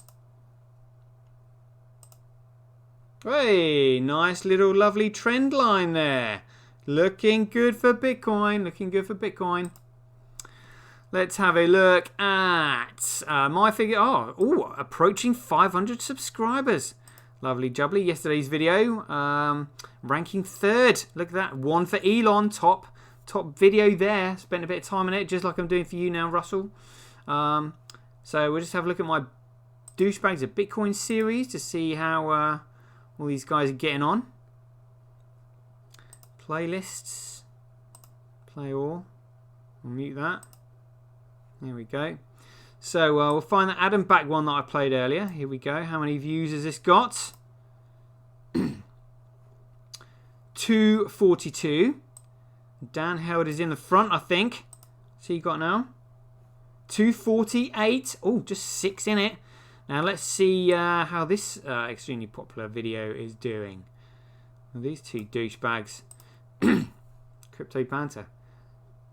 Hey, nice little lovely trend line there. Looking good for Bitcoin. Looking good for Bitcoin. Let's have a look at my figure. Oh, approaching 500 subscribers. Lovely jubbly. Yesterday's video, ranking 3rd. Look at that. 1 for Elon. Top video there. Spent a bit of time on it, just like I'm doing for you now, Russell. So we'll just have a look at my douchebags of Bitcoin series to see how all these guys are getting on. Playlists. Play all. We'll mute that. There we go. So we'll find the Adam Back one that I played earlier. Here we go. How many views has this got? 242. Dan Held is in the front, I think. So you got now 248. Oh, just 6 in it. Now let's see how this extremely popular video is doing. Well, these two douchebags. Crypto Panther.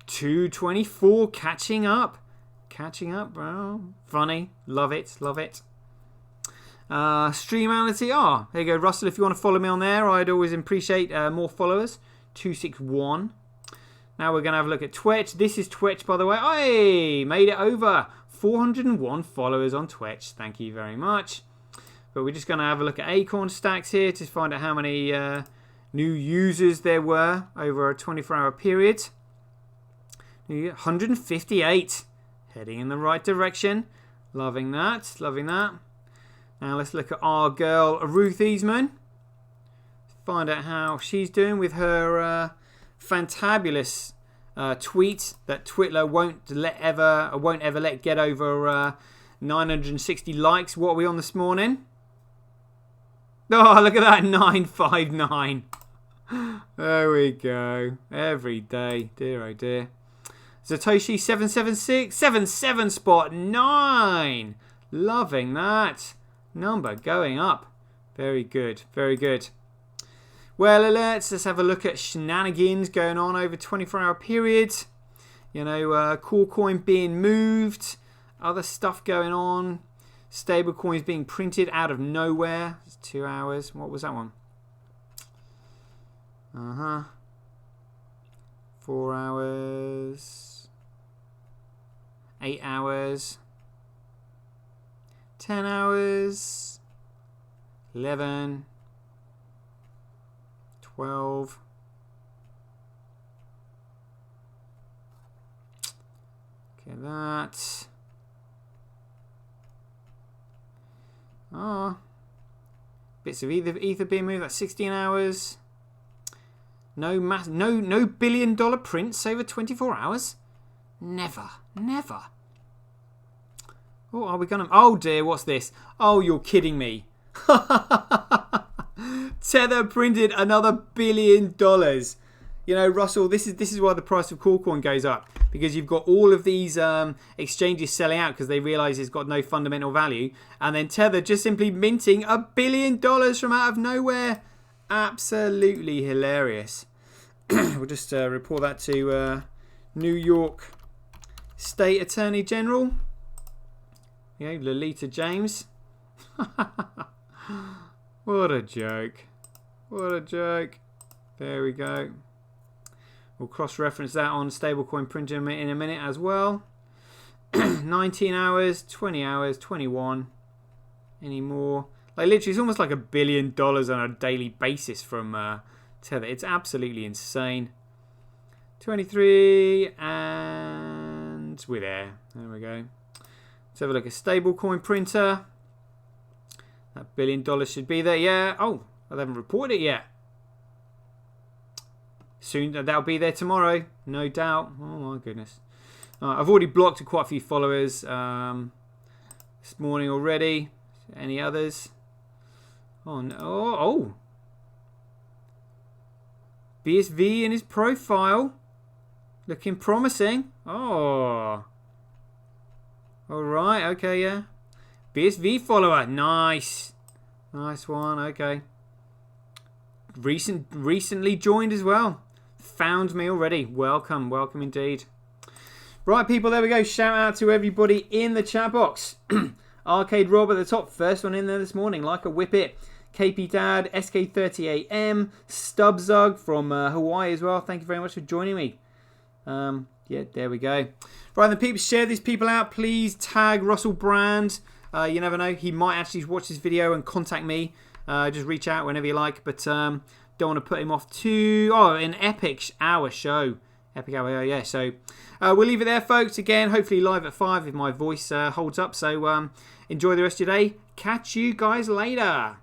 224, catching up. Catching up, bro. Funny. Love it. Love it. Streamality. There you go, Russell. If you want to follow me on there, I'd always appreciate more followers. 261. Now we're going to have a look at Twitch. This is Twitch, by the way. Hey, made it over. 401 followers on Twitch. Thank you very much. But we're just going to have a look at Acorn Stacks here to find out how many new users there were over a 24-hour period. 158. Heading in the right direction. Loving that. Loving that. Now let's look at our girl Ruth Easman. Find out how she's doing with her fantabulous tweet that Twitter won't ever let get over 960 likes. What are we on this morning? Oh, look at that, 959. There we go. Every day. Dear oh dear. Satoshi 776. 77 spot 9. Loving that. Number going up. Very good. Very good. Well, let's have a look at shenanigans going on over 24-hour periods. You know, core coin being moved. Other stuff going on. Stable coins being printed out of nowhere. It's 2 hours. What was that one? 4 hours. 8 hours. 10 hours. 11. 12. Okay, that. Bits of ether being moved. That's 16 hours. No $1 billion prints over 24 hours. Never. Oh, are we gonna? Oh dear, what's this? Oh, you're kidding me. Tether printed another $1 billion. You know, Russell, this is why the price of Coolcoin goes up, because you've got all of these exchanges selling out because they realise it's got no fundamental value, and then Tether just simply minting $1 billion from out of nowhere. Absolutely hilarious. We'll just report that to New York State Attorney General. Yeah, Lolita James. What a joke. What a joke. There we go. We'll cross-reference that on stablecoin printer in a minute as well. 19 hours, 20 hours, 21. Any more? Like literally, it's almost like $1 billion on a daily basis from Tether. It's absolutely insane. 23, and we're there. There we go. Let's have a look at stablecoin printer. That $1 billion should be there. Yeah. Oh, I haven't reported it yet. Soon, that'll be there tomorrow, no doubt. Oh my goodness. I've already blocked quite a few followers this morning already. Any others? Oh no. Oh. BSV in his profile. Looking promising. Oh. Alright, okay, yeah. BSV follower. Nice. Nice one, okay. Recently joined as well. Found me already. Welcome, welcome indeed. Right, people, there we go. Shout out to everybody in the chat box. Arcade Rob at the top. First one in there this morning. Like a whippet. KP Dad, SK30AM, Stubbzug from Hawaii as well. Thank you very much for joining me. Yeah, there we go. Right, then, people, share these people out. Please tag Russell Brand. You never know. He might actually watch this video and contact me. Just reach out whenever you like. But don't want to put him off too... Oh, an epic hour show. Epic hour, yeah. So we'll leave it there, folks. Again, hopefully live at 5 if my voice holds up. So enjoy the rest of your day. Catch you guys later.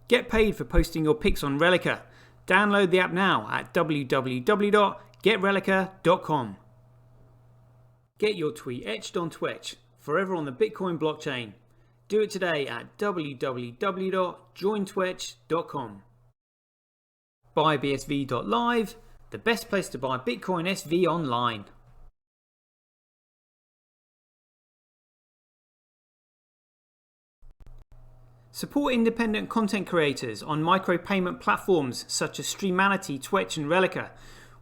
Get paid for posting your pics on Relica. Download the app now at www.getrelica.com. Get your tweet etched on Twitch, forever on the Bitcoin blockchain. Do it today at www.jointwitch.com. BuyBSV.live, the best place to buy Bitcoin SV online. Support independent content creators on micropayment platforms such as Streamanity, Twitch and Relica.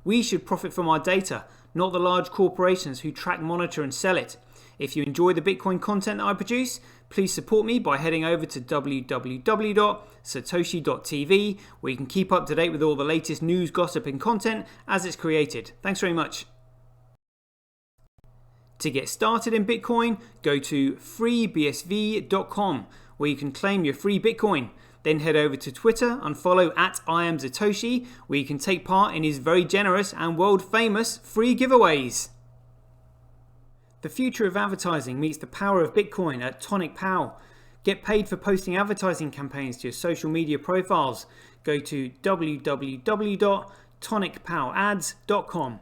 We should profit from our data, not the large corporations who track, monitor and sell it. If you enjoy the Bitcoin content that I produce, please support me by heading over to www.satoshi.tv, where you can keep up to date with all the latest news, gossip and content as it's created. Thanks very much. To get started in Bitcoin, go to freebsv.com, where you can claim your free Bitcoin. Then head over to Twitter and follow @IamSatoshi, where you can take part in his very generous and world famous free giveaways. The future of advertising meets the power of Bitcoin at Tonic Pow. Get paid for posting advertising campaigns to your social media profiles. Go to www.tonicpowads.com.